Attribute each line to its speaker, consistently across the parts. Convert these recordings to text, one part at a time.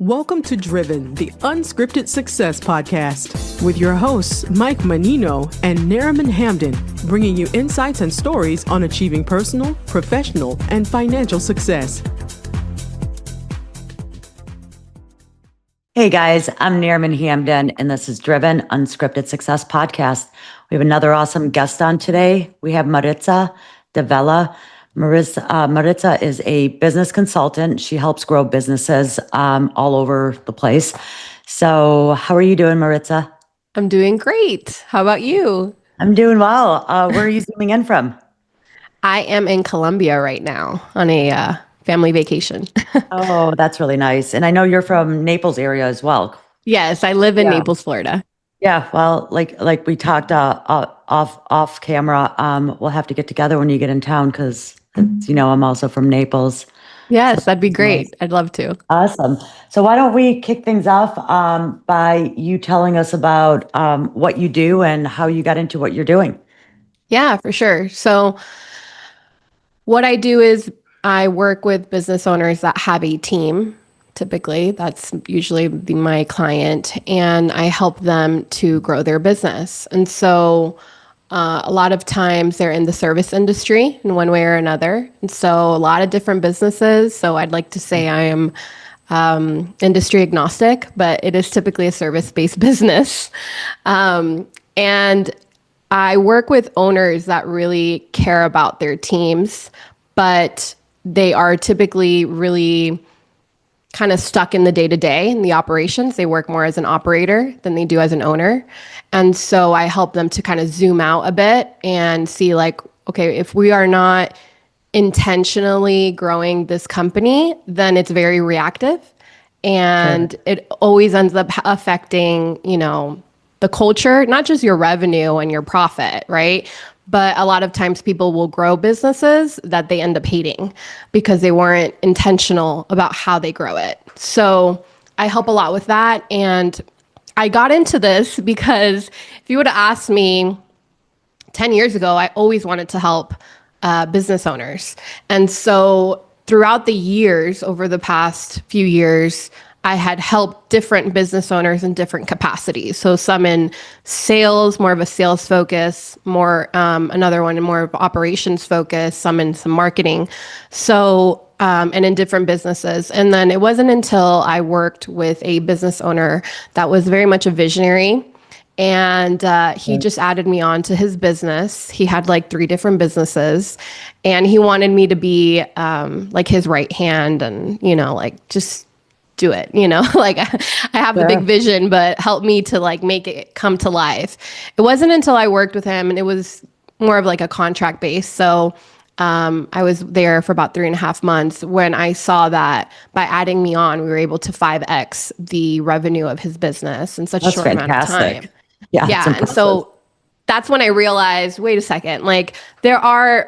Speaker 1: Welcome to Driven, the Unscripted Success Podcast, with your hosts, Mike Menino and Nariman Hamden, bringing you insights and stories on achieving personal, professional, and financial success.
Speaker 2: Hey guys, I'm Nariman Hamden, and this is Driven, Unscripted Success Podcast. We have another awesome guest on today. We have Maritza Davila. Maritza is a business consultant. She helps grow businesses all over the place. So how are you doing, Maritza?
Speaker 3: I'm doing great. How about you?
Speaker 2: I'm doing well. Where are you zooming in from?
Speaker 3: I am in Colombia right now on a family vacation.
Speaker 2: Oh, that's really nice. And I know you're from Naples area as well.
Speaker 3: Yes, I live in Naples, Florida.
Speaker 2: Yeah, well, like we talked off camera, we'll have to get together when you get in town because, I'm also from Naples.
Speaker 3: Yes, that'd be great. I'd love to.
Speaker 2: Awesome. So why don't we kick things off by you telling us about what you do and how you got into what you're doing?
Speaker 3: Yeah, for sure. So what I do is I work with business owners that have a team. Typically, that's usually my client, and I help them to grow their business. And so a lot of times they're in the service industry in one way or another. And so a lot of different businesses. So I'd like to say I am industry agnostic, but it is typically a service-based business. And I work with owners that really care about their teams, but they are typically really kind of stuck in the day-to-day in the operations. They work more as an operator than they do as an owner. And so I help them to kind of zoom out a bit and see okay, if we are not intentionally growing this company, then it's very reactive. And it always ends up affecting, the culture, not just your revenue and your profit, right? But a lot of times people will grow businesses that they end up hating because they weren't intentional about how they grow it. So I help a lot with that. And I got into this because if you would have asked me 10 years ago, I always wanted to help business owners. And so throughout the years, over the past few years, I had helped different business owners in different capacities. So some in sales, more of a sales focus, another one in more of operations focus, some in some marketing. So, and in different businesses. And then it wasn't until I worked with a business owner that was very much a visionary. And he just added me on to his business. He had 3 different businesses, and he wanted me to be his right hand and, just do it, I have a big vision, but help me to make it come to life. It wasn't until I worked with him, and it was more of a contract base. So I was there for about 3.5 months when I saw that by adding me on, we were able to 5x the revenue of his business in such a short amount of time. Yeah. And so that's when I realized, wait a second, there are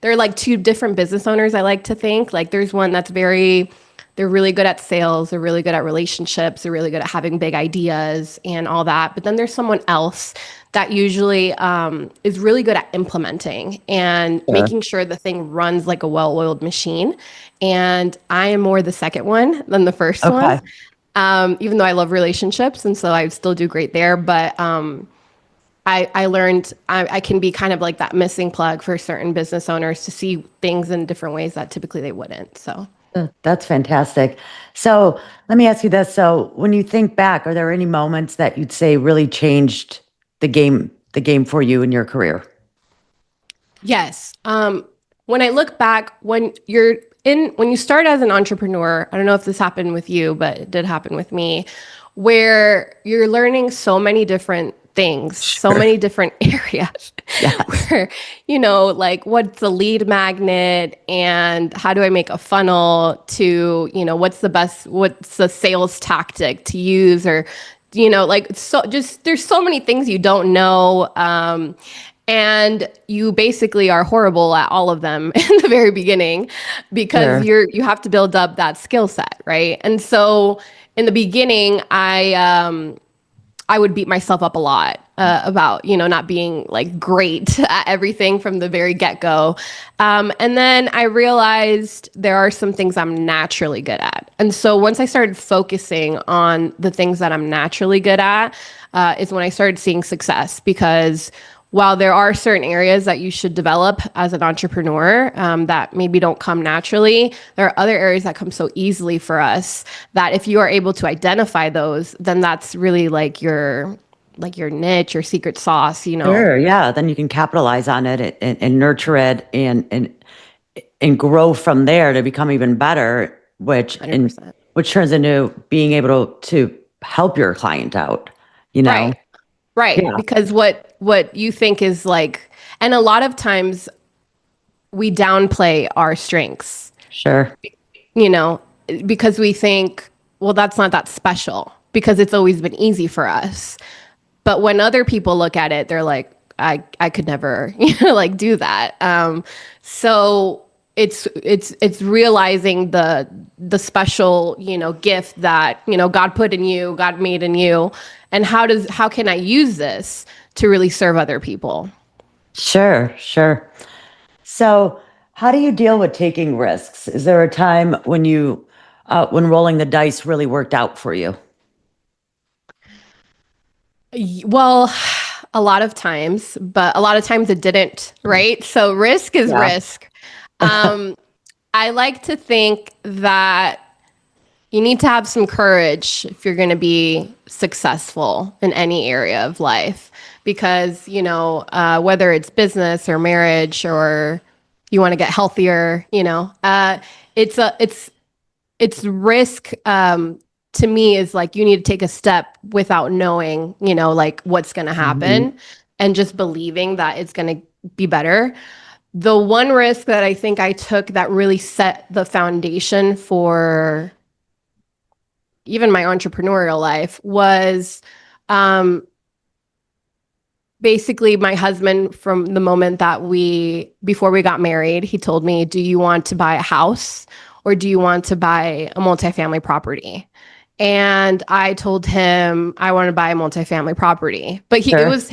Speaker 3: 2 different business owners. I like to think there's one that's they're really good at sales. They're really good at relationships. They're really good at having big ideas and all that. But then there's someone else that usually is really good at implementing and making sure the thing runs like a well-oiled machine. And I am more the second one than the first one, even though I love relationships. And so I still do great there. But I learned I can be kind of like that missing plug for certain business owners to see things in different ways that typically they wouldn't. So.
Speaker 2: That's fantastic. So let me ask you this. So when you think back, are there any moments that you'd say really changed the game for you in your career?
Speaker 3: Yes. When I look back, when you start as an entrepreneur, I don't know if this happened with you, but it did happen with me, where you're learning so many different things, so many different areas where, what's the lead magnet and how do I make a funnel to, what's the sales tactic to use or, there's so many things you don't know. And you basically are horrible at all of them in the very beginning because you have to build up that skill set. Right. And so in the beginning, I would beat myself up a lot about, not being like great at everything from the very get-go. And then I realized there are some things I'm naturally good at. And so once I started focusing on the things that I'm naturally good at, is when I started seeing success. Because while there are certain areas that you should develop as an entrepreneur that maybe don't come naturally, there are other areas that come so easily for us that if you are able to identify those, then that's really like your niche, your secret sauce,
Speaker 2: Sure, yeah. Then you can capitalize on it and nurture it and grow from there to become even better, which
Speaker 3: 100%.
Speaker 2: which turns into being able to help your client out,
Speaker 3: Right.
Speaker 2: Yeah.
Speaker 3: Because what you think is like, and a lot of times we downplay our strengths,
Speaker 2: Sure.
Speaker 3: because we think, well, that's not that special because it's always been easy for us. But when other people look at it, they're like, I could never, like do that. So it's realizing the special, gift that, God put in you, God made in you. And how can I use this to really serve other people?
Speaker 2: Sure. So how do you deal with taking risks? Is there a time when when rolling the dice really worked out for you?
Speaker 3: Well, a lot of times, but a lot of times it didn't, right? So risk is risk. I like to think that you need to have some courage if you're going to be successful in any area of life, because, whether it's business or marriage or you want to get healthier, it's risk. To me is like, you need to take a step without knowing, like what's going to happen and just believing that it's going to be better. The one risk that I think I took that really set the foundation for even my entrepreneurial life was basically my husband. From the moment that before we got married, he told me, do you want to buy a house or do you want to buy a multifamily property? And I told him I want to buy a multifamily property, but it was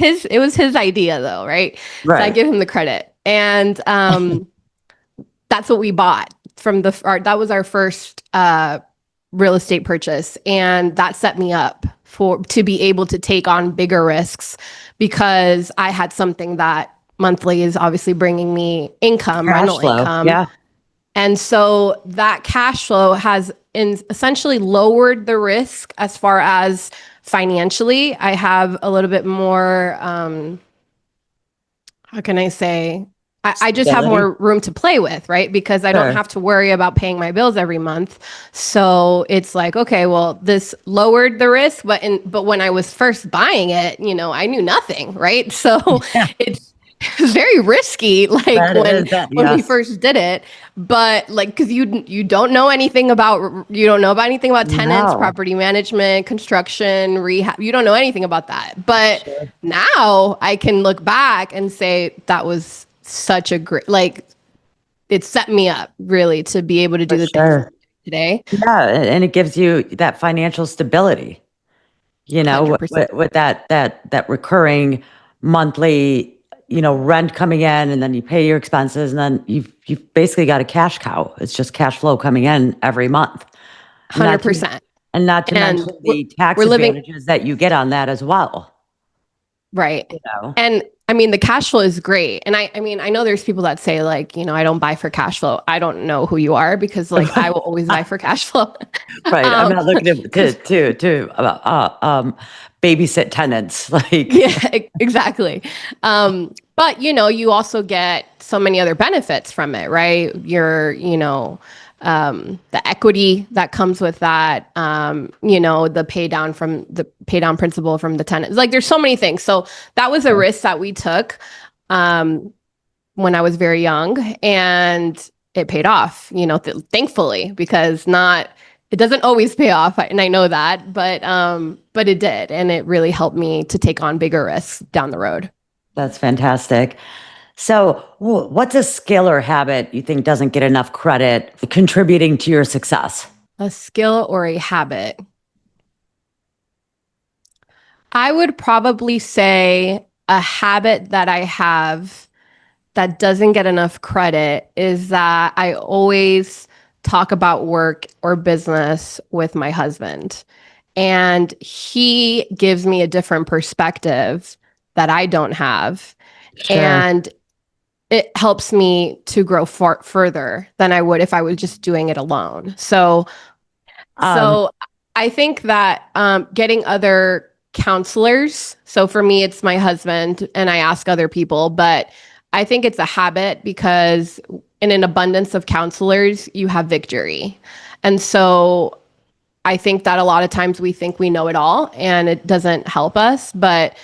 Speaker 3: his idea though, right? So I give him the credit. And that's what we bought that was our first real estate purchase. And that set me up to be able to take on bigger risks because I had something that monthly is obviously bringing me rental income.
Speaker 2: Yeah.
Speaker 3: And so that cash flow has essentially lowered the risk as far as financially. I have a little bit more, how can I say? I just have more room to play with, right? Because I don't have to worry about paying my bills every month. So it's like, okay, well, this lowered the risk, but when I was first buying it, I knew nothing, right? So it's very risky, like when we first did it, but like, because you don't know anything about tenants, property management, construction, rehab. You don't know anything about that. But now I can look back and say that was such a great, like, it set me up really to be able to do the things today.
Speaker 2: Yeah, and it gives you that financial stability, with that recurring monthly rent coming in, and then you pay your expenses, and then you've basically got a cash cow. It's just cash flow coming in every month.
Speaker 3: 100%.
Speaker 2: And not to mention the tax advantages that you get on that as well.
Speaker 3: Right. And I mean, the cash flow is great. And I mean, I know there's people that say like, I don't buy for cash flow. I don't know who you are because like I will always buy for cash flow.
Speaker 2: Right. I'm not looking to babysit tenants. Like,
Speaker 3: yeah, exactly. But you also get so many other benefits from it, right? The equity that comes with that, the pay down principal from the tenants. Like there's so many things. So that was a risk that we took when I was very young, and it paid off, thankfully, because it doesn't always pay off. And I know that, but it did. And it really helped me to take on bigger risks down the road.
Speaker 2: That's fantastic. So what's a skill or habit you think doesn't get enough credit contributing to your success?
Speaker 3: A skill or a habit? I would probably say a habit that I have that doesn't get enough credit is that I always talk about work or business with my husband. And he gives me a different perspective that I don't have.
Speaker 2: Sure.
Speaker 3: And it helps me to grow far further than I would if I was just doing it alone. So I think that getting other counselors, so for me, it's my husband and I ask other people, but I think it's a habit because in an abundance of counselors, you have victory. And so I think that a lot of times we think we know it all and it doesn't help us, but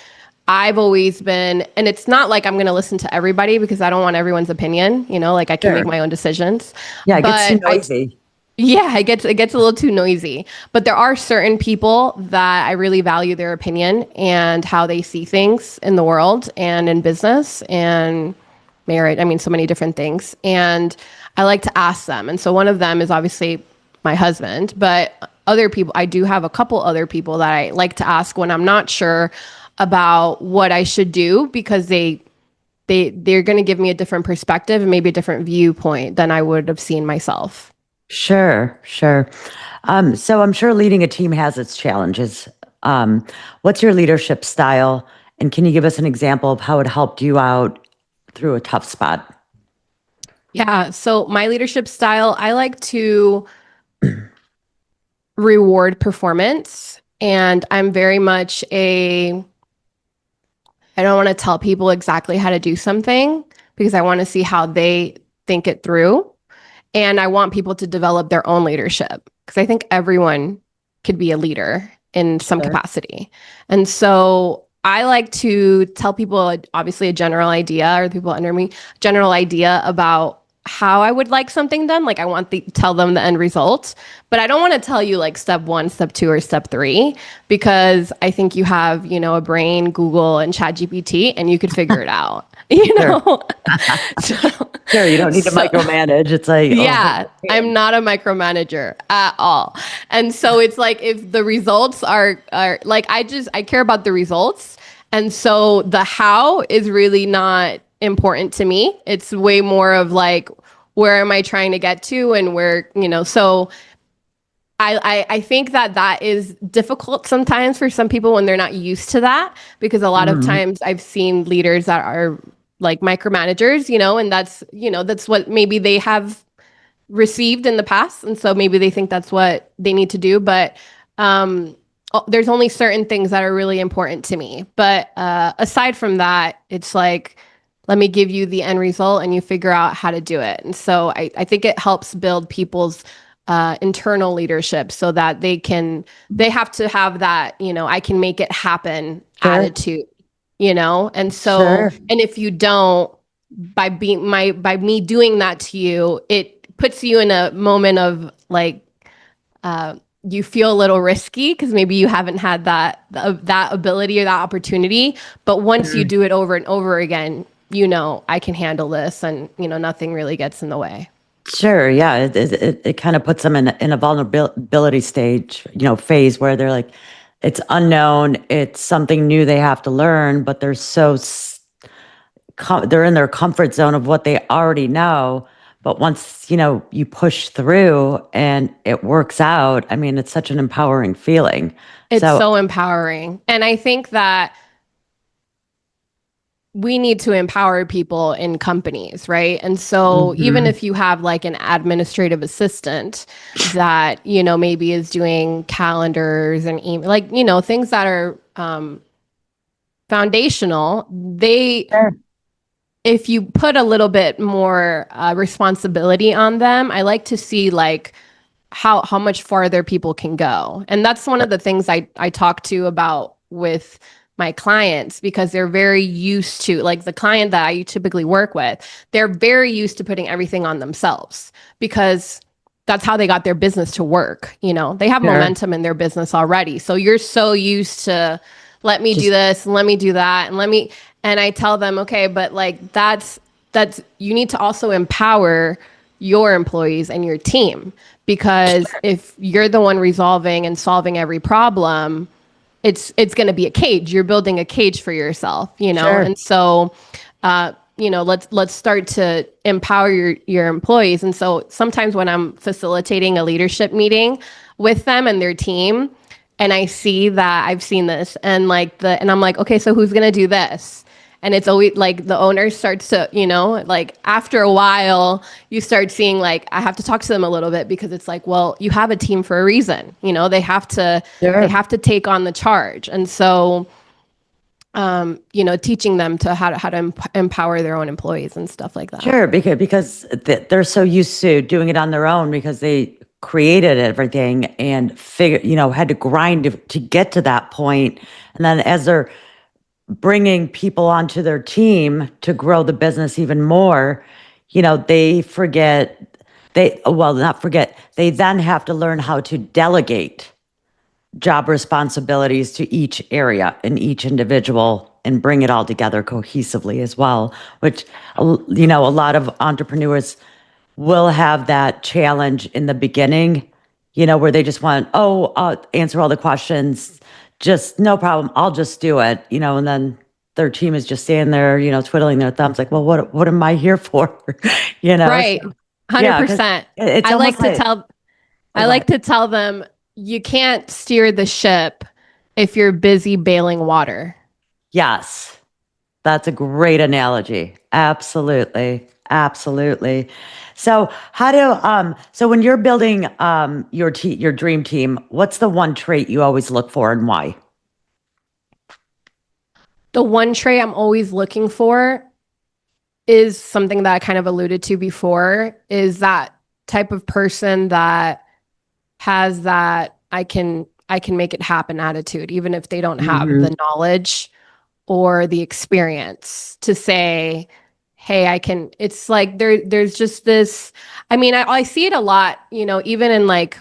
Speaker 3: I've always been, and it's not like I'm going to listen to everybody because I don't want everyone's opinion, like I can make my own decisions.
Speaker 2: Yeah, it gets too noisy.
Speaker 3: It gets a little too noisy, but there are certain people that I really value their opinion and how they see things in the world and in business and marriage. I mean, so many different things. And I like to ask them. And so one of them is obviously my husband, but other people, I do have a couple other people that I like to ask when I'm not sure about what I should do because they're going to give me a different perspective and maybe a different viewpoint than I would have seen myself.
Speaker 2: Sure. So I'm sure leading a team has its challenges. What's your leadership style? And can you give us an example of how it helped you out through a tough spot?
Speaker 3: Yeah. So my leadership style, I like to reward performance. And I'm very much I don't want to tell people exactly how to do something because I want to see how they think it through. And I want people to develop their own leadership because I think everyone could be a leader in some capacity. And so I like to tell people, obviously, a general idea, or the people under me, general idea about how I would like something done. Like I want to tell them the end result, but I don't want to tell you like step 1, step 2, or step 3, because I think you have, a brain, Google and ChatGPT, and you could figure it out,
Speaker 2: Sure, you don't need to micromanage. It's like,
Speaker 3: I'm not a micromanager at all. And so it's like, if the results are like, I care about the results. And so the how is really not important to me. It's way more of like, where am I trying to get to and where, so I think that is difficult sometimes for some people when they're not used to that, because a lot of times I've seen leaders that are like micromanagers, and that's what maybe they have received in the past. And so maybe they think that's what they need to do. But there's only certain things that are really important to me. But aside from that, it's like, let me give you the end result and you figure out how to do it. And so I think it helps build people's internal leadership so that they have to have that, I can make it happen attitude, and so, and if you don't, by me doing that to you, it puts you in a moment of like, you feel a little risky because maybe you haven't had that ability or that opportunity. But once you do it over and over again, I can handle this, and nothing really gets in the way.
Speaker 2: Sure, yeah, it kind of puts them in a vulnerability stage, phase where they're like, it's unknown, it's something new they have to learn, but they're they're in their comfort zone of what they already know. But once you push through and it works out, I mean, it's such an empowering feeling.
Speaker 3: It's so empowering, and I think that we need to empower people in companies, right? And so even if you have like an administrative assistant that, maybe is doing calendars and email, like, things that are foundational, if you put a little bit more responsibility on them, I like to see like how much farther people can go. And that's one of the things I talk to about with my clients, because they're very used to, like the client that I typically work with, they're very used to putting everything on themselves because that's how they got their business to work. They have momentum in their business already. So you're so used to, let me do this, let me do that, and I tell them, okay, but like that's you need to also empower your employees and your team, because if you're the one resolving and solving every problem, it's going to be a cage. You're building a cage for yourself, you know?
Speaker 2: Sure.
Speaker 3: And so, let's start to empower your employees. And so sometimes when I'm facilitating a leadership meeting with them and their team, and I see that I've seen this and and I'm like, okay, so who's going to do this? And it's always like the owner starts to, like after a while, you start seeing like, I have to talk to them a little bit because it's like, well, you have a team for a reason. They have to,
Speaker 2: Sure.
Speaker 3: they have to take on the charge. And so, teaching them to how to empower their own employees and stuff like that.
Speaker 2: Sure, because they're so used to doing it on their own because they created everything and had to grind to get to that point. And then as they're bringing people onto their team to grow the business even more, they they then have to learn how to delegate job responsibilities to each area and each individual and bring it all together cohesively as well, which, a lot of entrepreneurs will have that challenge in the beginning, where they just want, answer all the questions, just no problem, I'll just do it, and then their team is just standing there, twiddling their thumbs like, well, what am I here for?
Speaker 3: Right. 100%. I like to tell them, you can't steer the ship if you're busy bailing water.
Speaker 2: Yes, that's a great analogy. Absolutely. Absolutely. So so when you're building your dream team, what's the one trait you always look for and why?
Speaker 3: The one trait I'm always looking for is something that I kind of alluded to before, is that type of person that has that I can make it happen attitude, even if they don't have the knowledge or the experience to say, hey, I can. It's like there's just this, I see it a lot, even in like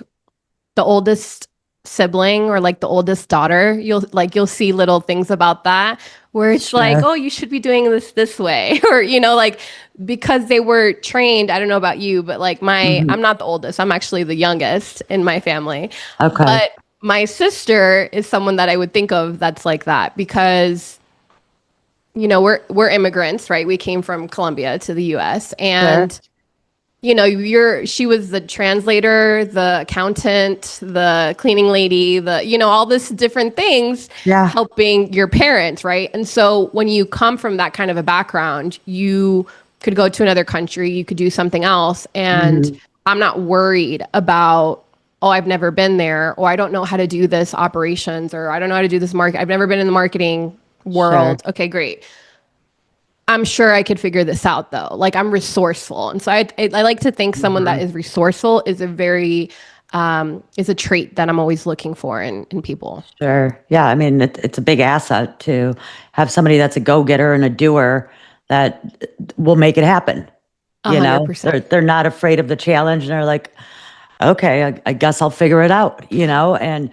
Speaker 3: the oldest sibling or like the oldest daughter, you'll see little things about that where it's like, oh, you should be doing this way, or like, because they were trained. I don't know about you, but like I'm not the oldest, I'm actually the youngest in my family.
Speaker 2: Okay.
Speaker 3: But my sister is someone that I would think of that's like that, because we're immigrants, right? We came from Colombia to the US, and she was the translator, the accountant, the cleaning lady, all this different things, helping your parents, right? And so when you come from that kind of a background, you could go to another country, you could do something else. And I'm not worried about, I've never been there, or I don't know how to do this operations, or I don't know how to do this market. I've never been in the marketing world. Sure. Okay, great. I'm sure I could figure this out though. Like, I'm resourceful. And so I like to think someone that is resourceful is a trait that I'm always looking for in people.
Speaker 2: Sure. Yeah. It's a big asset to have somebody that's a go-getter and a doer that will make it happen.
Speaker 3: 100%.
Speaker 2: They're not afraid of the challenge, and they're like, okay, I guess I'll figure it out, and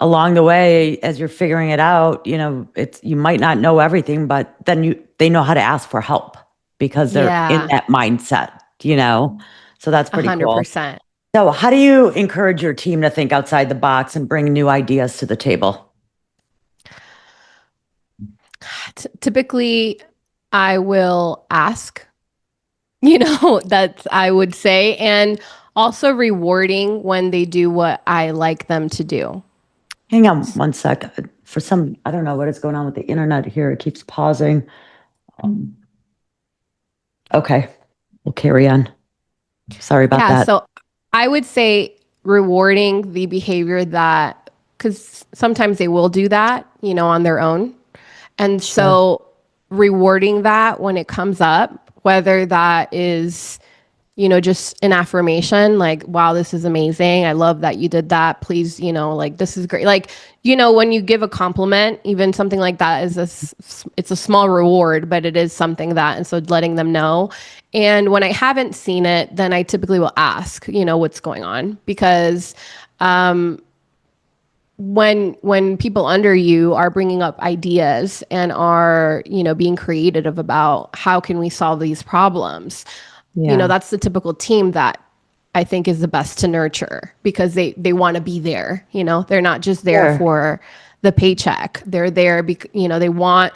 Speaker 2: along the way, as you're figuring it out, you might not know everything, but then they know how to ask for help because they're in that mindset, so that's pretty
Speaker 3: 100%.
Speaker 2: Cool. So how do you encourage your team to think outside the box and bring new ideas to the table?
Speaker 3: Typically, I will ask, that I would say, and also rewarding when they do what I like them to do.
Speaker 2: Hang on one sec. I don't know what is going on with the internet here. It keeps pausing. Okay, we'll carry on. Sorry about that.
Speaker 3: So I would say rewarding the behavior because sometimes they will do that, on their own. And so rewarding that when it comes up, whether that is, just an affirmation, like, wow, this is amazing. I love that you did that. Please, like, this is great. Like, when you give a compliment, even something like that it's a small reward, but it is something that, and so letting them know. And when I haven't seen it, then I typically will ask, what's going on, because, when people under you are bringing up ideas and are, being creative about how can we solve these problems, that's the typical team that I think is the best to nurture, because they want to be there. They're not just there for the paycheck. They're there because, they want,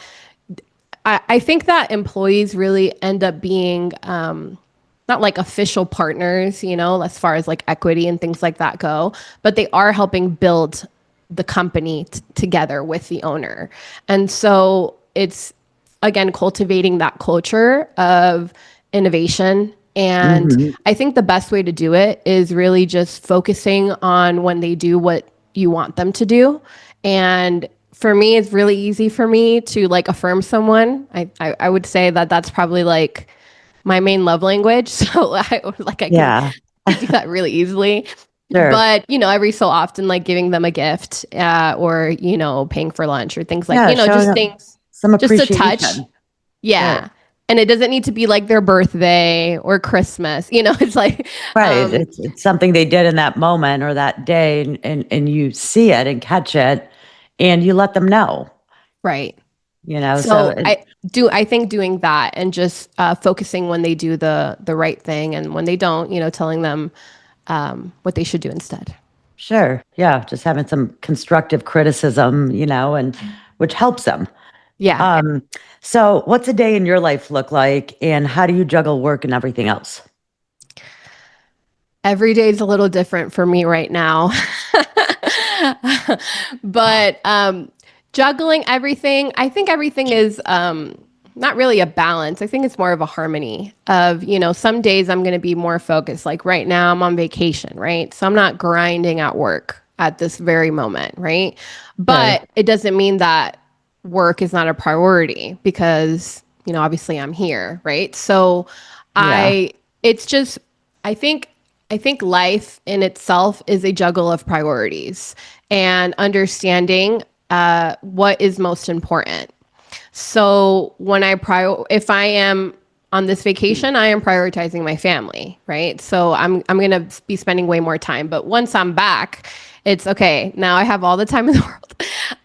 Speaker 3: I think that employees really end up being, not like official partners, as far as like equity and things like that go, but they are helping build the company together with the owner. And so it's, again, cultivating that culture of innovation. And I think the best way to do it is really just focusing on when they do what you want them to do. And for me, it's really easy for me to like affirm someone. I would say that that's probably like my main love language. So I can do that really easily. Sure. But, every so often, like giving them a gift or, paying for lunch or things like, just things, some just a touch. Yeah. Sure. And it doesn't need to be like their birthday or Christmas, it's like.
Speaker 2: Right. It's something they did in that moment or that day and you see it and catch it and you let them know.
Speaker 3: Right.
Speaker 2: So
Speaker 3: I think doing that and just focusing when they do the right thing and when they don't, telling them what they should do instead.
Speaker 2: Sure. Yeah. Just having some constructive criticism, and which helps them.
Speaker 3: Yeah.
Speaker 2: So what's a day in your life look like and how do you juggle work and everything else?
Speaker 3: Every day is a little different for me right now. But juggling everything, I think everything is not really a balance. I think it's more of a harmony of, some days I'm going to be more focused. Like right now I'm on vacation, right? So I'm not grinding at work at this very moment, right? But It doesn't mean that work is not a priority because, obviously I'm here, right? So I think life in itself is a juggle of priorities and understanding what is most important. So when if I am on this vacation, I am prioritizing my family, right? So I'm going to be spending way more time. But once I'm back, it's okay. Now I have all the time in the world.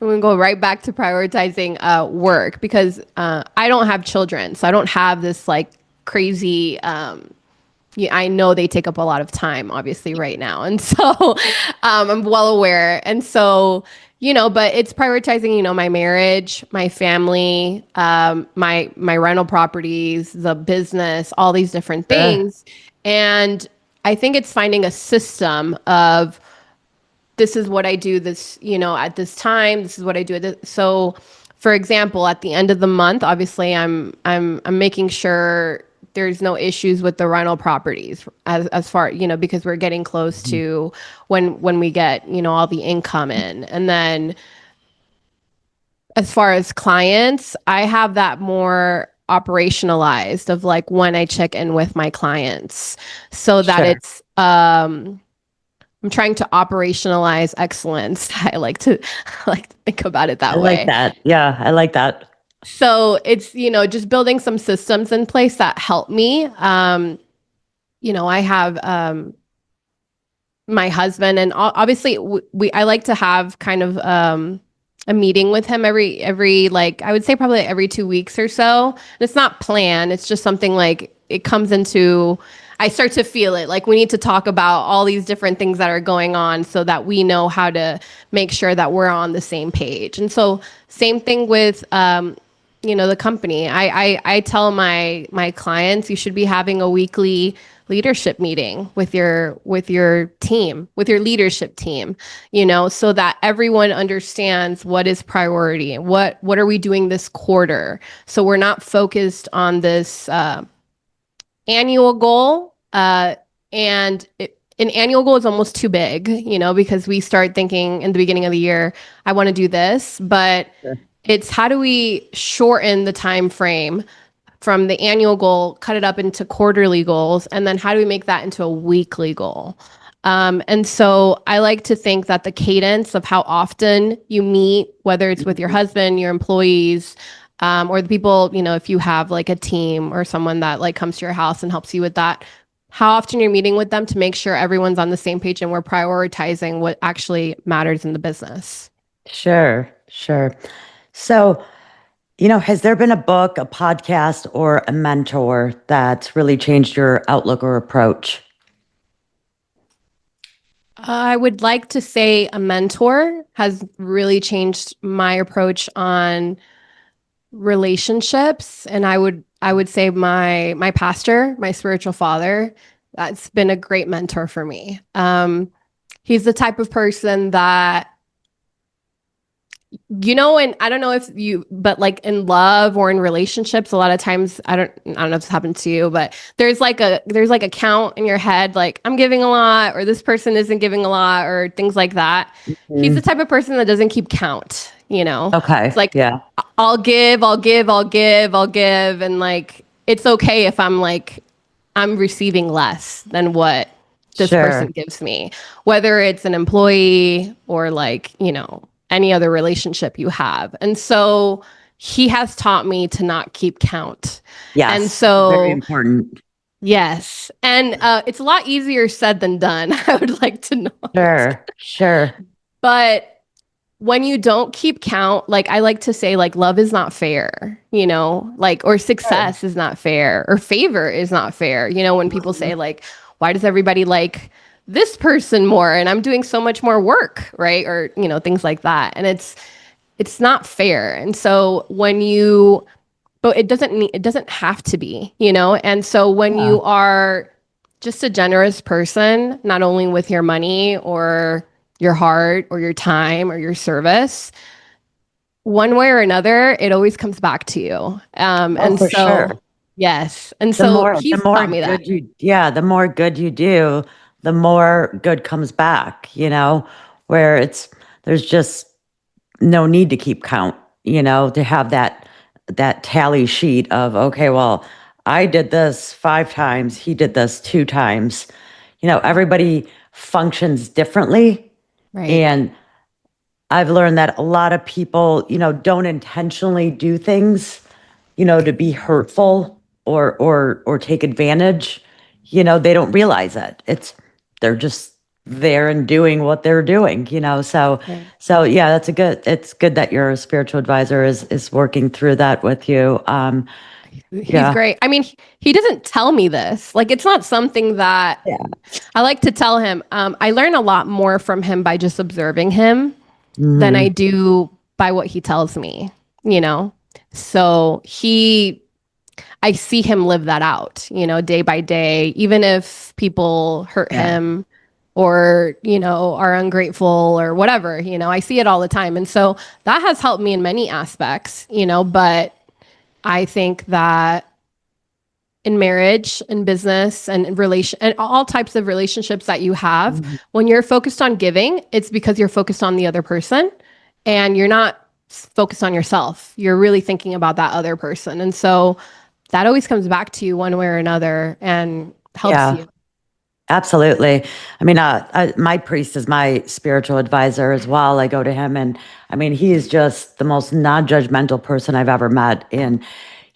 Speaker 3: I'm going to go right back to prioritizing work because I don't have children. So I don't have this like crazy, I know they take up a lot of time, obviously, right now. And so I'm well aware. And so, but it's prioritizing, my marriage, my family, my rental properties, the business, all these different things. And I think it's finding a system of this is what I do this, at this time, this is what I do at this. So for example, at the end of the month, obviously I'm making sure there's no issues with the rental properties as far, because we're getting close to when we get, all the income in. And then as far as clients, I have that more operationalized of like when I check in with my clients so that it's, I'm trying to operationalize excellence. I like to think about it that way.
Speaker 2: I like that. Yeah, I like that.
Speaker 3: So it's, just building some systems in place that help me. I have my husband and obviously I like to have kind of a meeting with him every like, I would say probably every 2 weeks or so. And it's not planned. It's just something like it comes into, I start to feel it. Like we need to talk about all these different things that are going on so that we know how to make sure that we're on the same page. And so same thing with, the company. I tell my clients, you should be having a weekly leadership meeting with your team, with your leadership team, so that everyone understands what is priority and what are we doing this quarter. So we're not focused on this annual goal. An annual goal is almost too big, because we start thinking in the beginning of the year, I want to do this, but it's how do we shorten the time frame from the annual goal, cut it up into quarterly goals, and then how do we make that into a weekly goal? And so I like to think that the cadence of how often you meet, whether it's with your husband, your employees, or the people, if you have like a team or someone that like comes to your house and helps you with that, how often you're meeting with them to make sure everyone's on the same page and we're prioritizing what actually matters in the business.
Speaker 2: Sure. So, has there been a book, a podcast, or a mentor that's really changed your outlook or approach?
Speaker 3: I would like to say a mentor has really changed my approach on relationships, and I would say my pastor, my spiritual father, that's been a great mentor for me. He's the type of person that, and I don't know if but like in love or in relationships, a lot of times, I don't know if this happened to you, but there's like a count in your head, like I'm giving a lot, or this person isn't giving a lot, or things like that. He's the type of person that doesn't keep count,
Speaker 2: Okay.
Speaker 3: It's like,
Speaker 2: Yeah.
Speaker 3: I'll give, I'll give, I'll give, I'll give. And like, it's okay if I'm receiving less than what this
Speaker 2: Sure.
Speaker 3: person gives me, whether it's an employee or like, any other relationship you have. And so he has taught me to not keep count.
Speaker 2: Yes.
Speaker 3: And
Speaker 2: Very
Speaker 3: so,
Speaker 2: important.
Speaker 3: yes. And it's a lot easier said than done, I would like to know.
Speaker 2: Sure.
Speaker 3: But when you don't keep count, like I like to say, like love is not fair, like, or success is not fair, or favor is not fair. When people say like, why does everybody like this person more? And I'm doing so much more work, right? Or, things like that. And it's not fair. And so but it doesn't have to be, And so when you are just a generous person, not only with your money or your heart or your time or your service, one way or another, it always comes back to you. And
Speaker 2: for
Speaker 3: so,
Speaker 2: sure.
Speaker 3: yes. And so he's taught me that.
Speaker 2: The more good you do, the more good comes back, where there's just no need to keep count, to have that tally sheet of, okay, well, I did this 5 times, he did this 2 times. Everybody functions differently.
Speaker 3: Right.
Speaker 2: And I've learned that a lot of people, don't intentionally do things, to be hurtful or take advantage. They don't realize it. They're just there and doing what they're doing, So,
Speaker 3: Right.
Speaker 2: so yeah, it's good that your spiritual advisor is working through that with you.
Speaker 3: He's
Speaker 2: Yeah.
Speaker 3: great. I mean, he doesn't tell me this. Like, it's not something that I like to tell him. I learn a lot more from him by just observing him than I do by what he tells me, So I see him live that out, day by day, even if people hurt him or, are ungrateful or whatever, I see it all the time. And so that has helped me in many aspects, but I think that in marriage and business and and all types of relationships that you have, when you're focused on giving, it's because you're focused on the other person and you're not focused on yourself. You're really thinking about that other person. And so that always comes back to you one way or another and helps you.
Speaker 2: Absolutely. I mean, my priest is my spiritual advisor as well. I go to him, and I mean, he is just the most non-judgmental person I've ever met. And,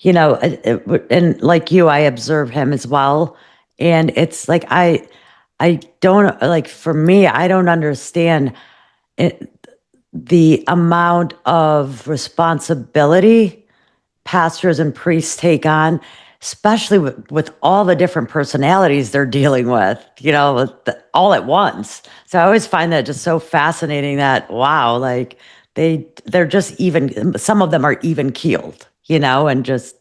Speaker 2: and like you, I observe him as well. And it's like, I don't, like, for me, I don't understand the amount of responsibility pastors and priests take on, especially with all the different personalities they're dealing with, all at once. So I always find that just so fascinating that, wow, like they're just some of them are even keeled, and just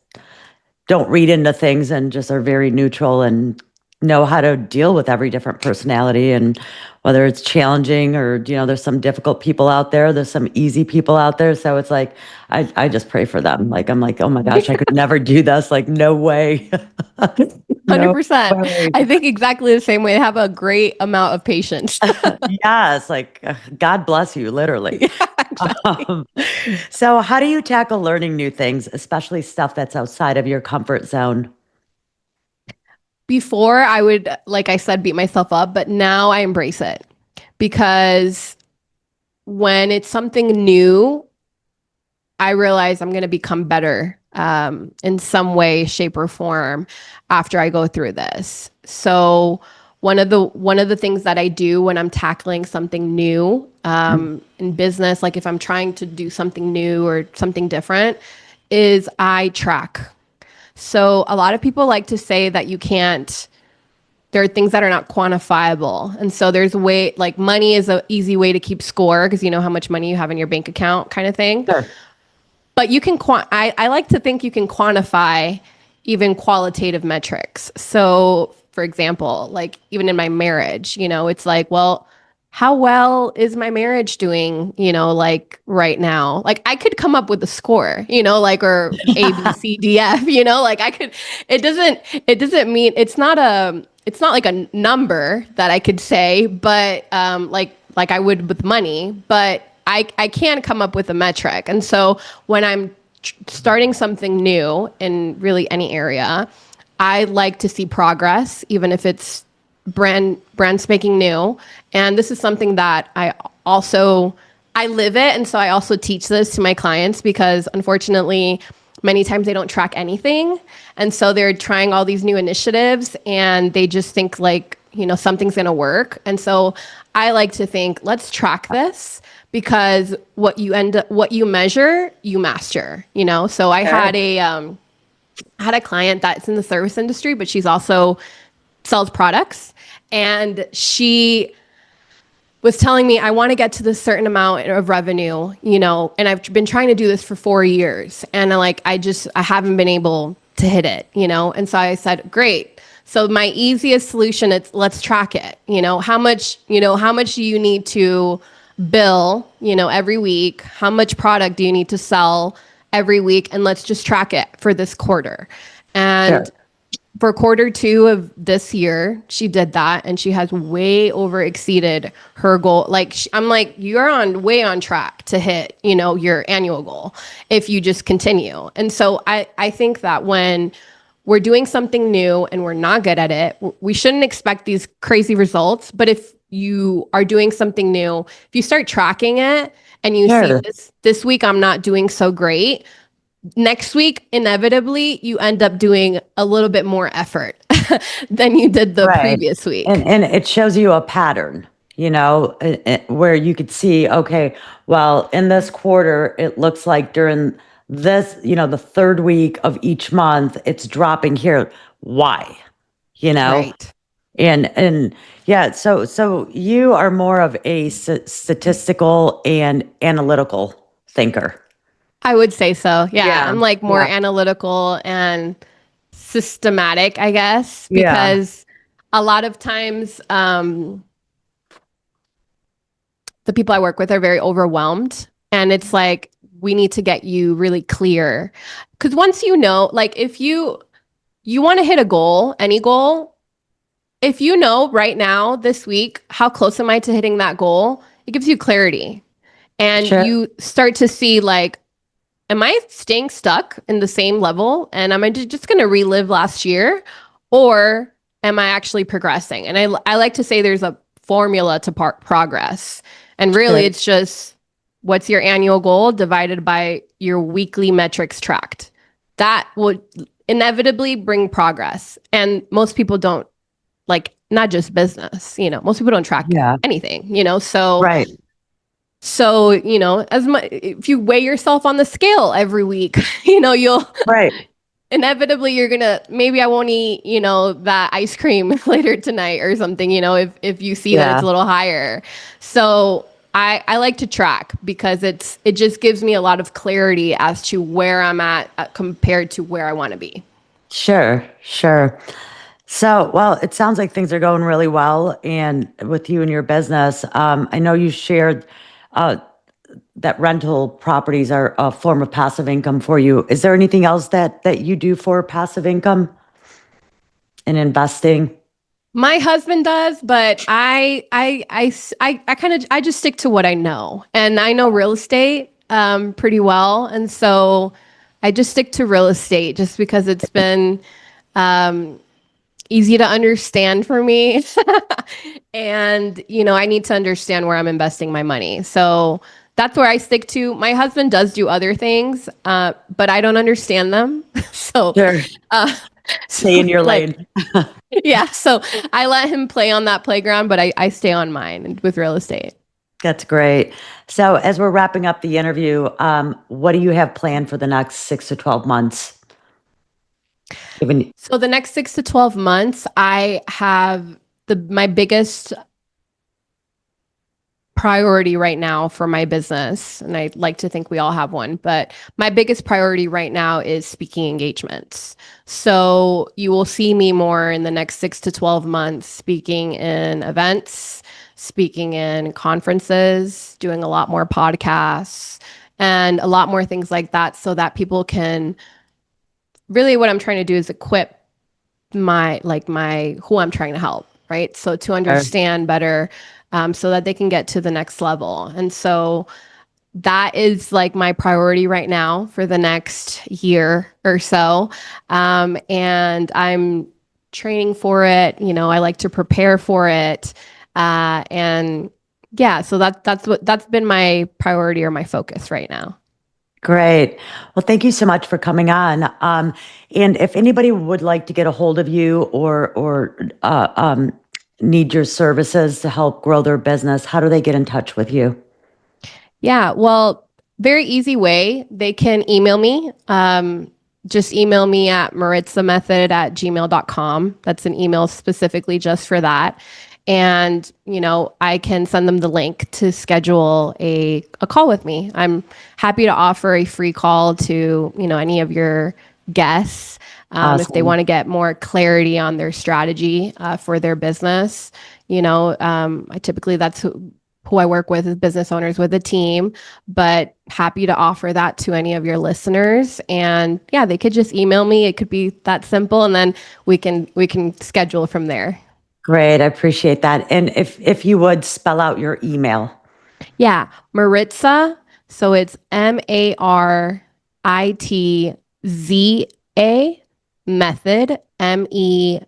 Speaker 2: don't read into things and just are very neutral and know how to deal with every different personality, and whether it's challenging or, there's some difficult people out there, there's some easy people out there. So it's like, I just pray for them. Like, I'm like, oh my gosh, I could never do this. Like, no way.
Speaker 3: 100%. I think exactly the same way. They have a great amount of patience.
Speaker 2: Yes. Like, God bless you, literally.
Speaker 3: Yeah, exactly.
Speaker 2: So how do you tackle learning new things, especially stuff that's outside of your comfort zone?
Speaker 3: Before I would, like I said, beat myself up, but now I embrace it because when it's something new, I realize I'm going to become better in some way, shape, or form after I go through this. So one of the things that I do when I'm tackling something new in business, like if I'm trying to do something new or something different, is I track. So a lot of people like to say that you can't there are things that are not quantifiable. And so there's like money is an easy way to keep score because you know how much money you have in your bank account kind of thing.
Speaker 2: Sure.
Speaker 3: But you can, I like to think you can quantify even qualitative metrics. So for example, like even in my marriage, it's like, well, how well is my marriage doing, like right now? Like I could come up with a score, like, or A, B, C, D, F, like I could, it doesn't mean, it's not like a number that I could say, but like I would with money, but I can come up with a metric. And so when I'm starting something new in really any area, I like to see progress, even if it's brand spanking new. And this is something that I live it. And so I also teach this to my clients because unfortunately, many times they don't track anything. And so they're trying all these new initiatives and they just think like, something's going to work. And so I like to think, let's track this because what you measure, you master, So I had a client that's in the service industry, but she's also sells products. And she was telling me, I want to get to this certain amount of revenue, and I've been trying to do this for 4 years. And I haven't been able to hit it, And so I said, great. So my easiest solution is let's track it. How much do you need to bill, every week? How much product do you need to sell every week? And let's just track it for this quarter. And sure. For quarter 2 of this year, she did that and she has way over exceeded her goal. I'm like, you're way on track to hit, your annual goal if you just continue. And so I think that when we're doing something new and we're not good at it, we shouldn't expect these crazy results. But if you are doing something new, if you start tracking it and you see this week, I'm not doing so great. Next week, inevitably, you end up doing a little bit more effort than you did the previous week.
Speaker 2: And it shows you a pattern, where you could see, okay, well, in this quarter, it looks like during this, the third week of each month, it's dropping here. Why?
Speaker 3: Right.
Speaker 2: And yeah, so you are more of a statistical and analytical thinker.
Speaker 3: I would say so. Yeah. I'm more analytical and systematic, I guess, because a lot of times the people I work with are very overwhelmed. And it's like, we need to get you really clear. Because once if you want to hit a goal, any goal, if you know right now, this week, how close am I to hitting that goal, it gives you clarity. And you start to see am I staying stuck in the same level? And am I just going to relive last year? Or am I actually progressing? And I like to say there's a formula to progress. And really, it's just what's your annual goal divided by your weekly metrics tracked. That will inevitably bring progress. And most people don't, not just business, most people don't track anything, so.
Speaker 2: Right.
Speaker 3: So, if you weigh yourself on the scale every week, you'll inevitably maybe I won't eat, that ice cream later tonight or something, if you see that it's a little higher. So I like to track because it just gives me a lot of clarity as to where I'm at compared to where I want to be.
Speaker 2: Sure. So, well, it sounds like things are going really well and with you and your business. I know you shared that rental properties are a form of passive income for you. Is there anything else that you do for passive income and investing?
Speaker 3: My husband does, but I just stick to what I know, and I know real estate pretty well, and so I just stick to real estate just because it's been easy to understand for me, and I need to understand where I'm investing my money, so that's where I stick to. My husband does do other things, but I don't understand them, so.
Speaker 2: Sure. Stay in your lane.
Speaker 3: So I let him play on that playground, but I stay on mine with real estate.
Speaker 2: That's great. So as we're wrapping up the interview, what do you have planned for the next 6 to 12 months? Even
Speaker 3: So the next 6 to 12 months, I have my biggest priority right now for my business, and I like to think we all have one, but my biggest priority right now is speaking engagements. So you will see me more in the next 6 to 12 months speaking in events, speaking in conferences, doing a lot more podcasts, and a lot more things like that, so that people can really, what I'm trying to do is equip my who I'm trying to help, right? So to understand better, so that they can get to the next level. And so that is like my priority right now for the next year or so. And I'm training for it. I like to prepare for it. And yeah, so that's been my priority or my focus right now.
Speaker 2: Great. Well, thank you so much for coming on. And if anybody would like to get a hold of you or need your services to help grow their business, how do they get in touch with you?
Speaker 3: Yeah, well, very easy way. They can email me. Just email me at maritzamethod@gmail.com. That's an email specifically just for that. And, I can send them the link to schedule a call with me. I'm happy to offer a free call to, any of your guests if they want to get more clarity on their strategy for their business. I typically, that's who I work with, is business owners with a team, but happy to offer that to any of your listeners. And yeah, they could just email me. It could be that simple. And then we can schedule from there.
Speaker 2: Great. I appreciate that. And if you would spell out your email.
Speaker 3: Yeah. Maritza. So it's MARITZA method, METHOD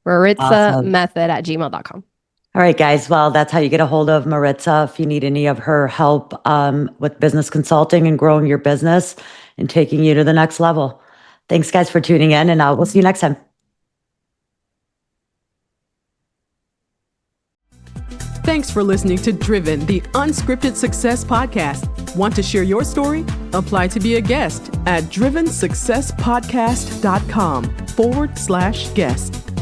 Speaker 3: Maritza method@gmail.com.
Speaker 2: All right, guys. Well, that's how you get a hold of Maritza if you need any of her help with business consulting and growing your business and taking you to the next level. Thanks, guys, for tuning in, and we'll see you next time.
Speaker 1: Thanks for listening to Driven, the Unscripted Success Podcast. Want to share your story? Apply to be a guest at drivensuccesspodcast.com/guest.